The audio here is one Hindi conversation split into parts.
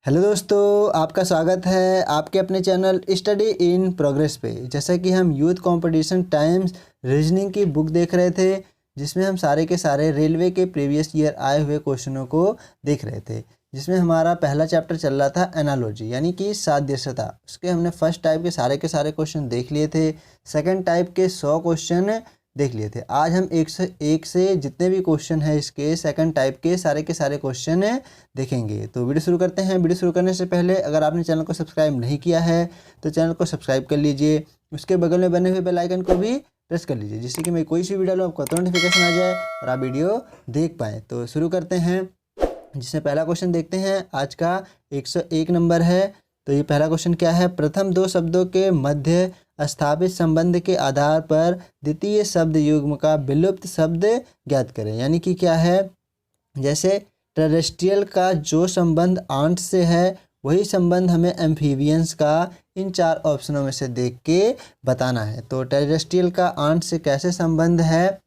हेलो दोस्तों, आपका स्वागत है आपके अपने चैनल स्टडी इन प्रोग्रेस पे। जैसा कि हम यूथ कंपटीशन टाइम्स रीजनिंग की बुक देख रहे थे, जिसमें हम सारे के सारे रेलवे के प्रीवियस ईयर आए हुए क्वेश्चनों को देख रहे थे। जिसमें हमारा पहला चैप्टर चल रहा था एनालॉजी यानी कि सादृश्यता। उसके हमने फर्स्ट टाइप के सारे क्वेश्चन देख लिए थे। सेकंड टाइप के 100 क्वेश्चन देख लिए थे। आज हम एक से जितने भी क्वेश्चन है इसके सेकंड टाइप के सारे क्वेश्चन देखेंगे। तो वीडियो शुरू करते हैं। वीडियो शुरू करने से पहले अगर आपने चैनल को सब्सक्राइब नहीं किया है तो चैनल को सब्सक्राइब कर लीजिए। उसके बगल में बने हुए बेल आइकन को भी प्रेस कर लीजिए, जिससे कि मैं कोई सी वीडियो डालूं आपको तुरंत नोटिफिकेशन आ जाए और आप वीडियो देख पाएँ। तो शुरू करते हैं, जिसमें पहला क्वेश्चन देखते हैं। आज का 101 नंबर है। तो ये पहला क्वेश्चन क्या है? प्रथम दो शब्दों के मध्य स्थापित संबंध के आधार पर द्वितीय शब्द युग्म का विलुप्त शब्द ज्ञात करें। यानी कि क्या है, जैसे टेरेस्ट्रियल का जो संबंध आंट से है वही संबंध हमें एम्फीबियंस का इन 4 ऑप्शनों में से देख के बताना है। तो टेरेस्ट्रियल का आंट से कैसे संबंध है?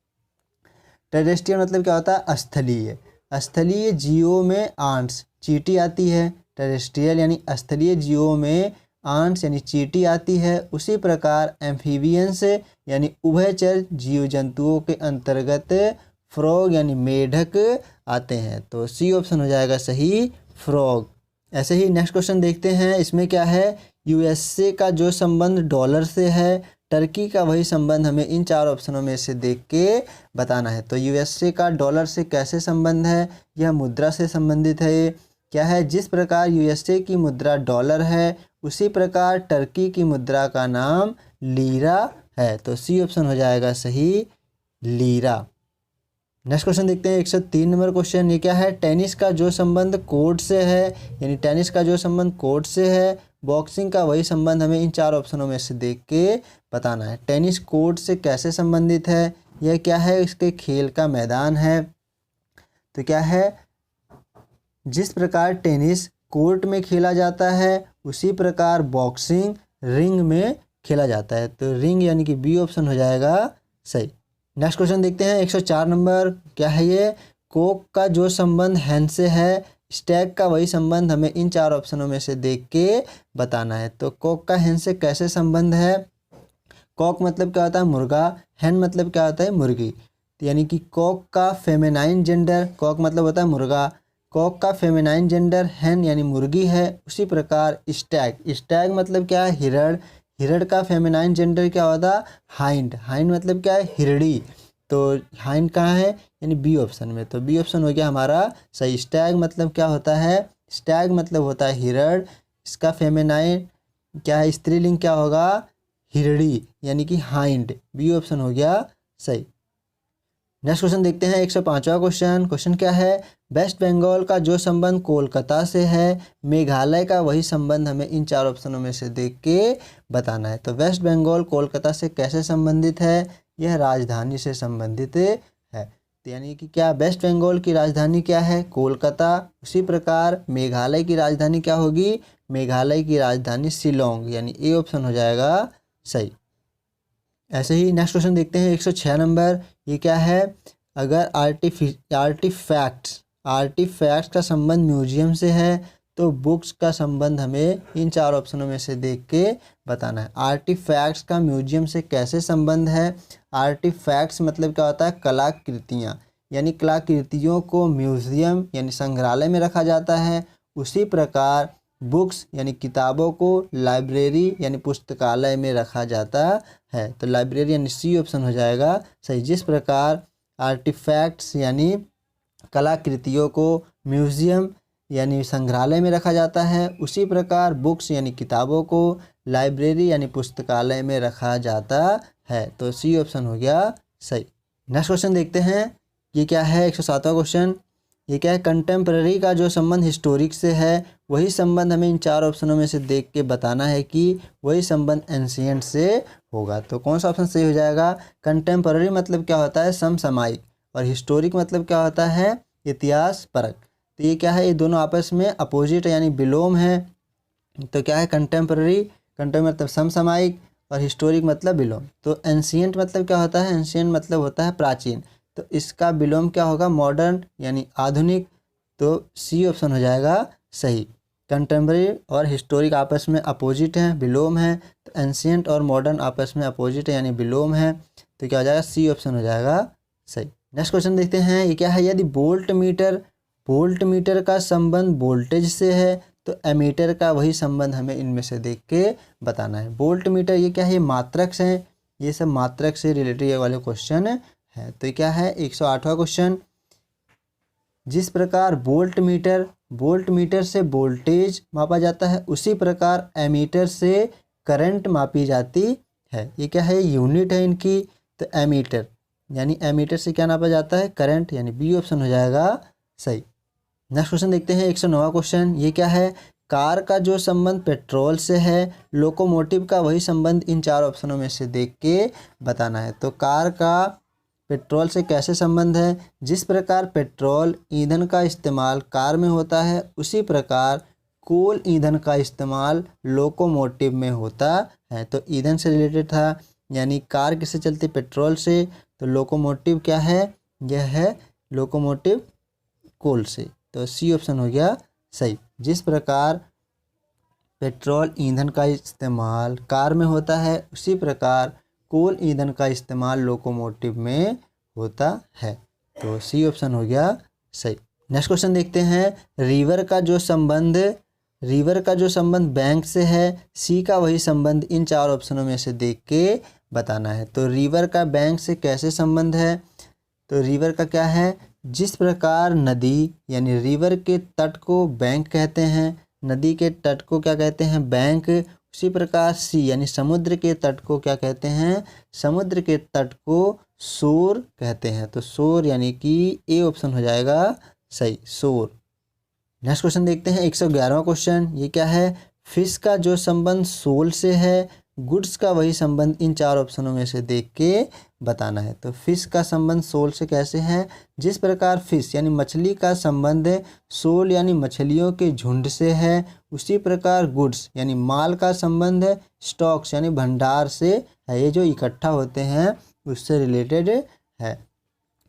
टेरेस्ट्रियल मतलब क्या होता है? स्थलीय। स्थलीय जीवों में आंट्स चींटी आती है। टेरेस्ट्रियल यानी स्थलीय जीवों में आंट्स यानी चींटी आती है। उसी प्रकार एम्फीबियंस यानी उभयचर जीव जंतुओं के अंतर्गत फ्रॉग यानी मेढक आते हैं। तो सी ऑप्शन हो जाएगा सही, फ्रॉग। ऐसे ही नेक्स्ट क्वेश्चन देखते हैं। इसमें क्या है, यूएसए का जो संबंध डॉलर से है, टर्की का वही संबंध हमें इन 4 ऑप्शनों में से देख के बताना है। तो यूएसए का डॉलर से कैसे संबंध है? यह मुद्रा से संबंधित है। क्या है, जिस प्रकार यूएसए की मुद्रा डॉलर है उसी प्रकार टर्की की मुद्रा का नाम लीरा है। तो सी ऑप्शन हो जाएगा सही, लीरा। नेक्स्ट क्वेश्चन देखते हैं। 103 नंबर क्वेश्चन। ये क्या है, टेनिस का जो संबंध कोर्ट से है, यानी टेनिस का जो संबंध कोर्ट से है, बॉक्सिंग का वही संबंध हमें इन 4 ऑप्शनों में से देख के बताना है। टेनिस कोर्ट से कैसे संबंधित है? यह क्या है, इसके खेल का मैदान है। तो क्या है, जिस प्रकार टेनिस कोर्ट में खेला जाता है उसी प्रकार बॉक्सिंग रिंग में खेला जाता है। तो रिंग यानी कि बी ऑप्शन हो जाएगा सही। नेक्स्ट क्वेश्चन देखते हैं। 104 नंबर। क्या है ये, कोक का जो संबंध हैन से है, स्टैग का वही संबंध हमें इन 4 ऑप्शनों में से देख के बताना है। तो कोक का हैन से कैसे संबंध है? कॉक मतलब क्या होता है? मुर्गा। हैन मतलब क्या होता है? मुर्गी। यानी कि कॉक का फेमिनाइन जेंडर, कॉक मतलब होता है मुर्गा, कॉक का फेमिनाइन जेंडर हैन यानी मुर्गी है। उसी प्रकार स्टैग, स्टैग मतलब क्या है? हिरण। हिरण का फेमिनाइन जेंडर क्या होता है? हाइंड। हाइंड मतलब क्या है? हिरड़ी। तो हाइंड कहाँ है? यानी बी ऑप्शन में। तो बी ऑप्शन हो गया हमारा सही। स्टैग मतलब क्या होता है? स्टैग मतलब होता है हिरण। इसका फेमिनाइन क्या है? स्त्रीलिंग क्या होगा? हिरड़ी यानी कि हाइंड। बी ऑप्शन हो गया सही। नेक्स्ट क्वेश्चन देखते हैं। 105वां क्वेश्चन। क्वेश्चन क्या है, वेस्ट बंगाल का जो संबंध कोलकाता से है, मेघालय का वही संबंध हमें इन 4 ऑप्शनों में से देख के बताना है। तो वेस्ट बंगाल कोलकाता से कैसे संबंधित है? यह राजधानी से संबंधित है। तो यानी कि क्या, वेस्ट बंगाल की राजधानी क्या है? कोलकाता। उसी प्रकार मेघालय की राजधानी क्या होगी? मेघालय की राजधानी शिलोंग, यानी ए ऑप्शन हो जाएगा सही। ऐसे ही नेक्स्ट क्वेश्चन देखते हैं। 106 नंबर। ये क्या है, अगर आर्टिफैक्ट्स का संबंध म्यूजियम से है तो बुक्स का संबंध हमें इन 4 ऑप्शनों में से देख के बताना है। आर्टिफैक्ट्स का म्यूजियम से कैसे संबंध है? आर्टिफैक्ट्स मतलब क्या होता है? कलाकृतियाँ, यानी कलाकृतियों को म्यूजियम यानी संग्रहालय में रखा जाता है। उसी प्रकार बुक्स यानी किताबों को लाइब्रेरी यानी पुस्तकालय में रखा जाता है। तो लाइब्रेरी यानी सी ऑप्शन हो जाएगा सही। जिस प्रकार आर्टिफैक्ट्स यानी कलाकृतियों को म्यूजियम यानी संग्रहालय में रखा जाता है, उसी प्रकार बुक्स यानी किताबों को लाइब्रेरी यानी पुस्तकालय में रखा जाता है। तो सी ऑप्शन हो गया सही। नेक्स्ट क्वेश्चन देखते हैं। ये क्या है, 107वां क्वेश्चन। ये क्या है, कंटेम्प्रेरी का जो संबंध हिस्टोरिक से है वही संबंध हमें इन 4 ऑप्शनों में से देख के बताना है कि वही संबंध एंशिएंट से होगा। तो कौन सा ऑप्शन सही हो जाएगा? कंटेम्प्रेरी मतलब क्या होता है? समसामयिक। और हिस्टोरिक मतलब क्या होता है? इतिहास परक। तो ये क्या है, ये दोनों आपस में अपोजिट यानी विलोम है। तो क्या है, कंटेम्प्रेरी मतलब समसामयिक और हिस्टोरिक मतलब विलोम। तो एंशिएंट मतलब क्या होता है? एंशिएंट मतलब होता है प्राचीन। तो इसका विलोम क्या होगा? मॉडर्न यानी आधुनिक। तो सी ऑप्शन हो जाएगा सही। कंटेम्प्रेरी और हिस्टोरिक आपस में अपोजिट हैं, विलोम है। तो एंशियंट और मॉडर्न आपस में अपोजिट है यानी विलोम है। तो क्या हो जाएगा, सी ऑप्शन हो जाएगा सही। नेक्स्ट क्वेश्चन देखते हैं, ये क्या है, यदि वोल्ट मीटर का संबंध वोल्टेज से है तो एमीटर का वही संबंध हमें इनमें से देख के बताना है। वोल्ट मीटर ये क्या है, ये मात्रक से हैं, ये सब मात्रक से रिलेटेड वाले क्वेश्चन है। तो ये क्या है, 108वां क्वेश्चन, जिस प्रकार वोल्ट मीटर से वोल्टेज मापा जाता है उसी प्रकार एमीटर से करंट मापी जाती है। ये क्या है, यूनिट है इनकी। तो एमीटर यानी एमीटर से क्या नापा जाता है, करंट, यानी बी ऑप्शन हो जाएगा सही। नेक्स्ट क्वेश्चन देखते हैं, 109वां क्वेश्चन, ये क्या है, कार का जो संबंध पेट्रोल से है लोकोमोटिव का वही संबंध इन चार ऑप्शनों में से देख के बताना है। तो कार का पेट्रोल से कैसे संबंध है, जिस प्रकार पेट्रोल ईंधन का इस्तेमाल कार में होता है उसी प्रकार कोल ईंधन का इस्तेमाल लोकोमोटिव में होता है। तो ईंधन से रिलेटेड था, यानी कार किससे चलती, पेट्रोल से। तो लोकोमोटिव क्या है, यह है लोकोमोटिव कोल से। तो सी ऑप्शन हो गया सही। जिस प्रकार पेट्रोल ईंधन का इस्तेमाल कार में होता है उसी प्रकार कोल ईंधन का इस्तेमाल लोकोमोटिव में होता है। तो सी ऑप्शन हो गया सही। नेक्स्ट क्वेश्चन देखते हैं, रिवर का जो संबंध बैंक से है सी का वही संबंध इन चार ऑप्शनों में से देख के बताना है। तो रिवर का बैंक से कैसे संबंध है, तो रिवर का क्या है, जिस प्रकार नदी यानी रिवर के तट को बैंक कहते हैं, नदी के तट को क्या कहते हैं, बैंक, उसी प्रकार सी यानी समुद्र के तट को क्या कहते हैं, समुद्र के तट को शोर कहते हैं। तो शोर यानी कि ए ऑप्शन हो जाएगा सही, शोर। नेक्स्ट क्वेश्चन देखते हैं, 111वां क्वेश्चन, ये क्या है, फिश का जो संबंध सोल से है गुड्स का वही संबंध इन चार ऑप्शनों में से देख के बताना है। तो फिश का संबंध सोल से कैसे है, जिस प्रकार फिश यानी मछली का संबंध सोल यानी मछलियों के झुंड से है उसी प्रकार गुड्स यानी माल का संबंध स्टॉक्स यानी भंडार से है, ये जो इकट्ठा होते हैं उससे रिलेटेड है।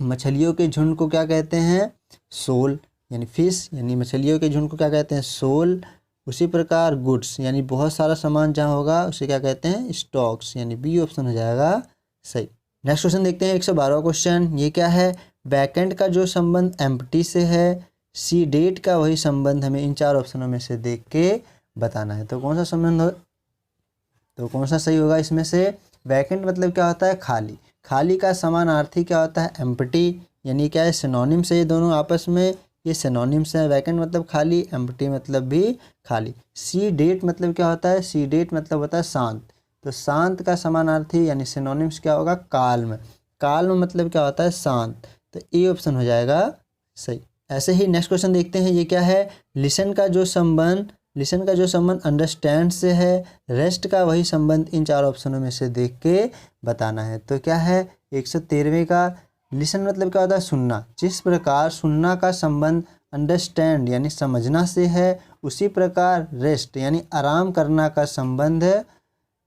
मछलियों के झुंड को क्या कहते हैं, सोल, यानी फिश यानी मछलियों के झुंड को क्या कहते हैं, सोल। उसी प्रकार गुड्स यानी बहुत सारा सामान जहाँ होगा उसे क्या कहते हैं, स्टॉक्स, यानी बी ऑप्शन हो जाएगा सही। नेक्स्ट क्वेश्चन देखते हैं, 112वां क्वेश्चन, ये क्या है, वैकेंट का जो संबंध एम्प्टी से है सी डेट का वही संबंध हमें इन चार ऑप्शनों में से देख के बताना है। तो कौन सा संबंध हो, तो कौन सा सही होगा इसमें से, वैकेंट मतलब क्या होता है, खाली, खाली का समानार्थी क्या होता है, एम्प्टी, यानी क्या है, सिनोनिम्स है ये दोनों आपस में, ये सिनोनिम्स है। वैकेंट मतलब खाली, एम्प्टी मतलब भी खाली। सी डेट मतलब क्या होता है, सी डेट मतलब होता है शांत। तो शांत का समानार्थी यानी सिनोनिम्स क्या होगा, काल्म, काल्म मतलब क्या होता है, शांत। तो ए ऑप्शन हो जाएगा सही। ऐसे ही नेक्स्ट क्वेश्चन देखते हैं, ये क्या है, लिसन का जो संबंध अंडरस्टैंड से है रेस्ट का वही संबंध इन चार ऑप्शनों में से देख के बताना है। तो क्या है, 113वें का, लिसन मतलब क्या होता है, सुनना, जिस प्रकार सुनना का संबंध अंडरस्टैंड यानी समझना से है उसी प्रकार रेस्ट यानी आराम करना का संबंध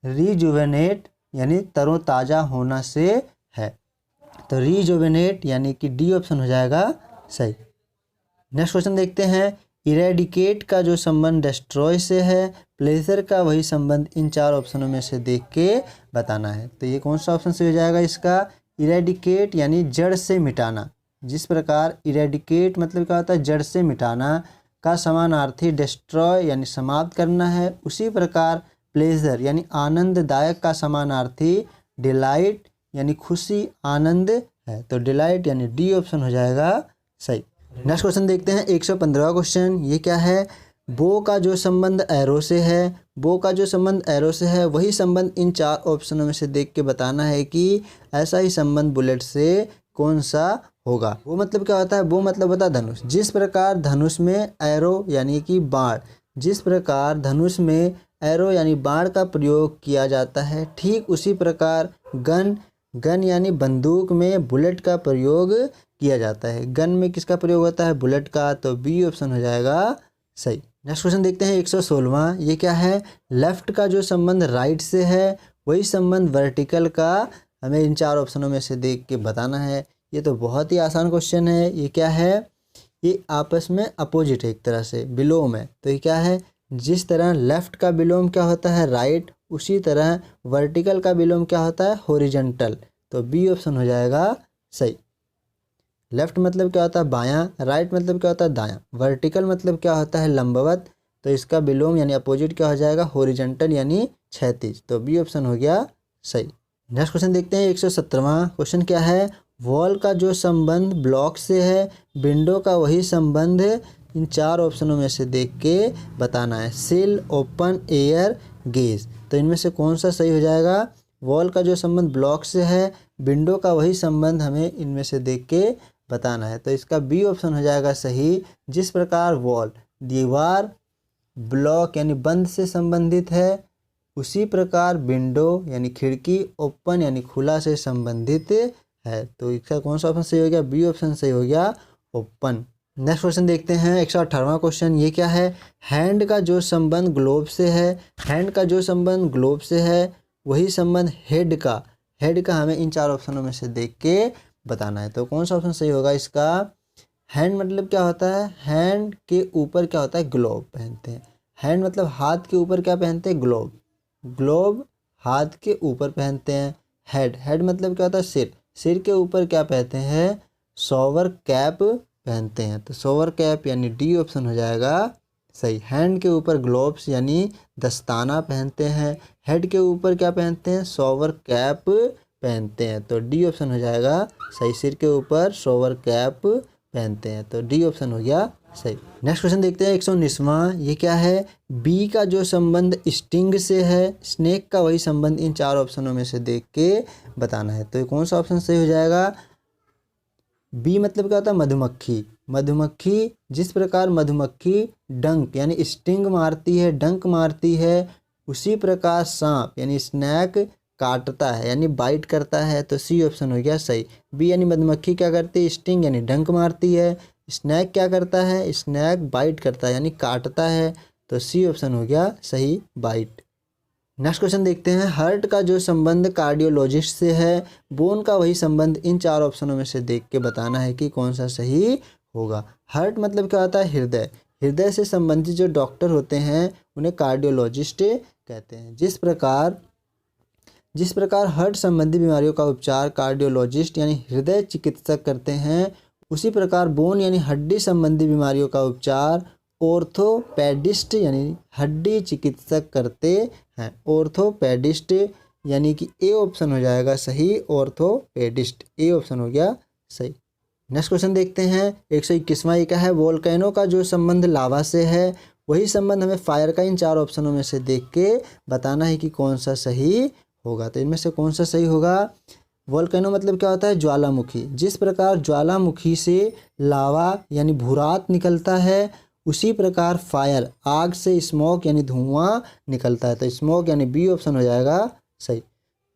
रिजुवेनेट यानी तरोताज़ा होना से है। तो रिजुवेनेट यानी कि डी ऑप्शन हो जाएगा सही। नेक्स्ट क्वेश्चन देखते हैं, इरेडिकेट का जो संबंध डिस्ट्रॉय से है प्लेजर का वही संबंध इन चार ऑप्शनों में से देख के बताना है। तो ये कौन सा ऑप्शन से हो जाएगा इसका, इरेडिकेट यानी जड़ से मिटाना, जिस प्रकार इरेडिकेट मतलब क्या होता है, जड़ से मिटाना का समानार्थी डिस्ट्रॉय यानी समाप्त करना है उसी प्रकार प्लेजर यानी आनंददायक का समानार्थी डिलाइट यानी खुशी आनंद है। तो डिलाइट यानी डी ऑप्शन हो जाएगा सही। नेक्स्ट क्वेश्चन देखते हैं, 115वां क्वेश्चन, ये क्या है, बो का जो संबंध एरो से है, बो का जो संबंध एरो से है वही संबंध इन चार ऑप्शनों में से देख के बताना है कि ऐसा ही संबंध बुलेट से कौन सा होगा। वो मतलब क्या होता है, वो मतलब होता है धनुष, जिस प्रकार धनुष में एरो यानी कि बाण, जिस प्रकार धनुष में एरो यानी बाण का प्रयोग किया जाता है ठीक उसी प्रकार गन यानी बंदूक में बुलेट का प्रयोग किया जाता है। गन में किसका प्रयोग होता है, बुलेट का। तो बी ऑप्शन हो जाएगा सही। नेक्स्ट क्वेश्चन देखते हैं, 116वां, ये क्या है, लेफ्ट का जो संबंध राइट से है वही संबंध वर्टिकल का हमें इन चार ऑप्शनों में से देख के बताना है। ये तो बहुत ही आसान क्वेश्चन है। ये क्या है, ये आपस में अपोजिट है, एक तरह से विलोम है। तो ये क्या है, जिस तरह लेफ्ट का विलोम क्या होता है राइट, उसी तरह वर्टिकल का विलोम क्या होता है हॉरिजॉन्टल। तो बी ऑप्शन हो जाएगा सही। लेफ्ट मतलब क्या होता है बायां, राइट मतलब क्या होता है दायां, वर्टिकल मतलब क्या होता है लंबवत। तो इसका विलोम यानी अपोजिट क्या हो जाएगा हॉरिजॉन्टल यानी क्षैतिज। तो बी ऑप्शन हो गया सही। नेक्स्ट क्वेश्चन देखते हैं 117वां क्वेश्चन क्या है, वॉल का जो संबंध ब्लॉक से है विंडो का वही संबंध इन चार ऑप्शनों में से देख के बताना है। सिल, ओपन, एयर, गेज। तो इनमें से कौन सा सही हो जाएगा, वॉल का जो संबंध ब्लॉक से है विंडो का वही संबंध हमें इनमें से देख के बताना है। तो इसका बी ऑप्शन हो जाएगा सही। जिस प्रकार वॉल दीवार ब्लॉक यानी बंद से संबंधित है, उसी प्रकार विंडो यानी खिड़की ओपन यानी खुला से संबंधित है। तो इसका कौन सा ऑप्शन सही हो गया, बी ऑप्शन सही हो गया ओपन। नेक्स्ट क्वेश्चन देखते हैं 118वां क्वेश्चन। ये क्या है, हैंड का जो संबंध ग्लोब से है, हैंड का जो संबंध ग्लोब से है वही संबंध हेड का हमें इन चार ऑप्शनों में से देख के बताना है। तो कौन सा ऑप्शन सही होगा इसका, हैंड मतलब क्या होता है, हैंड के ऊपर क्या होता है ग्लोब पहनते हैं। हैंड मतलब हाथ के ऊपर क्या पहनते हैं ग्लोब, ग्लोब हाथ के ऊपर पहनते हैं। हेड मतलब क्या होता है सिर, सिर के ऊपर क्या पहनते हैं शॉवर कैप पहनते हैं। तो शॉवर कैप यानी डी ऑप्शन हो जाएगा सही। हैंड के ऊपर ग्लोव्स यानी दस्ताना पहनते हैं, हेड के ऊपर क्या पहनते हैं शॉवर कैप पहनते हैं। तो डी ऑप्शन हो जाएगा सही, सिर के ऊपर शॉवर कैप पहनते हैं। तो डी ऑप्शन हो गया सही। नेक्स्ट क्वेश्चन देखते हैं 119वां। ये क्या है, बी का जो संबंध स्टिंग से है स्नेक का वही संबंध इन चार ऑप्शनों में से देख के बताना है। तो कौन सा ऑप्शन सही हो जाएगा, बी मतलब क्या होता है मधुमक्खी, मधुमक्खी जिस प्रकार मधुमक्खी डंक यानी स्टिंग मारती है डंक मारती है, उसी प्रकार सांप यानी स्नैक काटता है यानी बाइट करता है। तो सी ऑप्शन हो गया सही। बी यानी मधुमक्खी क्या करती है स्टिंग यानी डंक मारती है, स्नैक क्या करता है स्नैक बाइट करता है यानी काटता है। तो सी ऑप्शन हो गया सही बाइट। नेक्स्ट क्वेश्चन देखते हैं, हार्ट का जो संबंध कार्डियोलॉजिस्ट से है बोन का वही संबंध इन चार ऑप्शनों में से देख के बताना है कि कौन सा सही होगा। हार्ट मतलब क्या होता है हृदय, हृदय से संबंधित जो डॉक्टर होते हैं उन्हें कार्डियोलॉजिस्ट कहते हैं। जिस प्रकार हार्ट संबंधी बीमारियों का उपचार कार्डियोलॉजिस्ट यानी हृदय चिकित्सक करते हैं, उसी प्रकार बोन यानी हड्डी संबंधी बीमारियों का उपचार ऑर्थोपेडिस्ट यानी हड्डी चिकित्सक करते हैं। ऑर्थोपेडिस्ट यानी कि ए ऑप्शन हो जाएगा सही, ऑर्थोपेडिस्ट ए ऑप्शन हो गया सही। नेक्स्ट क्वेश्चन देखते हैं 121वां। ये क्या है, वोल्केनो का जो संबंध लावा से है वही संबंध हमें फायर का इन चार ऑप्शनों में से देख के बताना है कि कौन सा सही होगा। तो इनमें से कौन सा सही होगा, वोल्केनो मतलब क्या होता है ज्वालामुखी, जिस प्रकार ज्वालामुखी से लावा यानी भूरात निकलता है उसी प्रकार फायर आग से स्मोक यानी धुआं निकलता है। तो स्मोक यानी बी ऑप्शन हो जाएगा सही।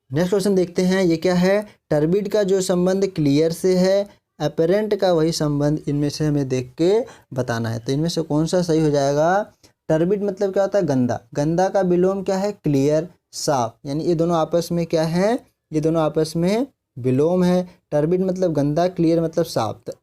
नेक्स्ट क्वेश्चन देखते हैं, ये क्या है, टर्बिड का जो संबंध क्लियर से है अपेरेंट का वही संबंध इनमें से हमें देख के बताना है। तो इनमें से कौन सा सही हो जाएगा, टर्बिड मतलब क्या होता है गंदा, गंदा का विलोम क्या है क्लियर साफ, यानी ये दोनों आपस में क्या है, ये दोनों आपस में विलोम है। टर्बिड मतलब गंदा, क्लियर मतलब साफ। तो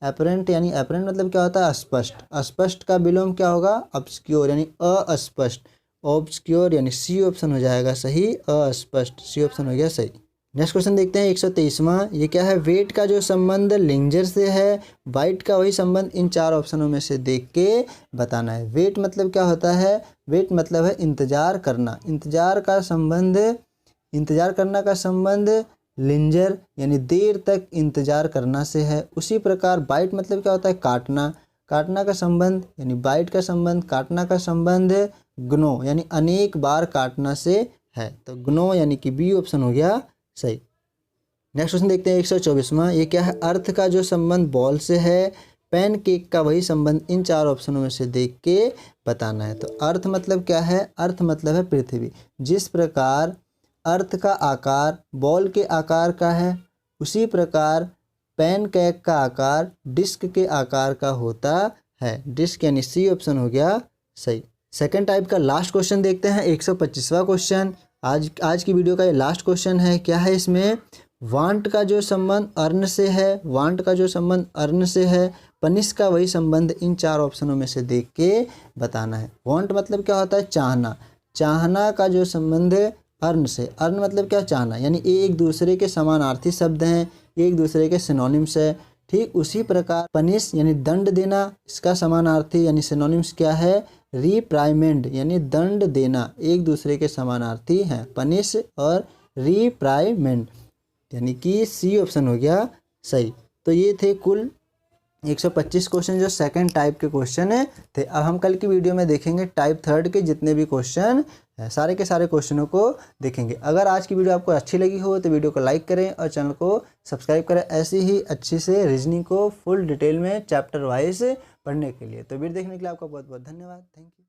अपेरेंट यानी अपेरेंट मतलब क्या होता है अस्पष्ट, अस्पष्ट का विलोम क्या होगा ऑब्स्क्योर यानी अस्पष्ट, ऑब्स्क्योर यानी सी ऑप्शन हो जाएगा सही, अस्पष्ट सी ऑप्शन हो गया सही। नेक्स्ट क्वेश्चन देखते हैं 123वां। ये क्या है, वेट का जो संबंध लिंजर से है वाइट का वही संबंध इन चार ऑप्शनों में से देख के बताना है। वेट मतलब क्या होता है, वेट मतलब है इंतजार करना, इंतजार का संबंध, इंतजार करना का संबंध लिंजर यानी देर तक इंतजार करना से है। उसी प्रकार बाइट मतलब क्या होता है काटना, काटना का संबंध यानी बाइट का संबंध काटना का संबंध ग्नो यानी अनेक बार काटना से है। तो ग्नो यानी कि बी ऑप्शन हो गया सही। नेक्स्ट क्वेश्चन देखते हैं 124वां। ये क्या है, अर्थ का जो संबंध बॉल से है पैन केक का वही संबंध इन चार ऑप्शनों में से देख के बताना है। तो अर्थ मतलब क्या है, अर्थ मतलब है पृथ्वी, जिस प्रकार अर्थ का आकार बॉल के आकार का है उसी प्रकार पैन केक का आकार डिस्क के आकार का होता है। डिस्क यानी सी ऑप्शन हो गया सही। सेकंड टाइप का लास्ट क्वेश्चन देखते हैं 125वां क्वेश्चन। आज की वीडियो का ये लास्ट क्वेश्चन है। क्या है इसमें, वांट का जो संबंध अर्न से है, वांट का जो संबंध अर्न से है पनिश का वही संबंध इन 4 ऑप्शनों में से देख के बताना है। वांट मतलब क्या होता है, चाहना। चाहना का जो संबंध है अर्न से, अर्न मतलब क्या, चाहना, यानी ये एक दूसरे के समानार्थी शब्द हैं, एक दूसरे के सिनोनिम्स है। ठीक उसी प्रकार पनिश यानी दंड देना, इसका समानार्थी यानी सिनोनिम्स क्या है, रिप्राइमेंड यानी दंड देना, एक दूसरे के समानार्थी हैं पनिश और रिप्राइमेंड, यानी कि सी ऑप्शन हो गया सही। तो ये थे कुल 125 क्वेश्चन जो सेकंड टाइप के क्वेश्चन थे। अब हम कल की वीडियो में देखेंगे टाइप थर्ड के जितने भी क्वेश्चन हैं, सारे के सारे क्वेश्चनों को देखेंगे। अगर आज की वीडियो आपको अच्छी लगी हो तो वीडियो को लाइक करें और चैनल को सब्सक्राइब करें ऐसी ही अच्छी से रीजनिंग को फुल डिटेल में चैप्टर वाइज पढ़ने के लिए। तो वीडियो देखने के लिए आपका बहुत बहुत धन्यवाद। Thank you.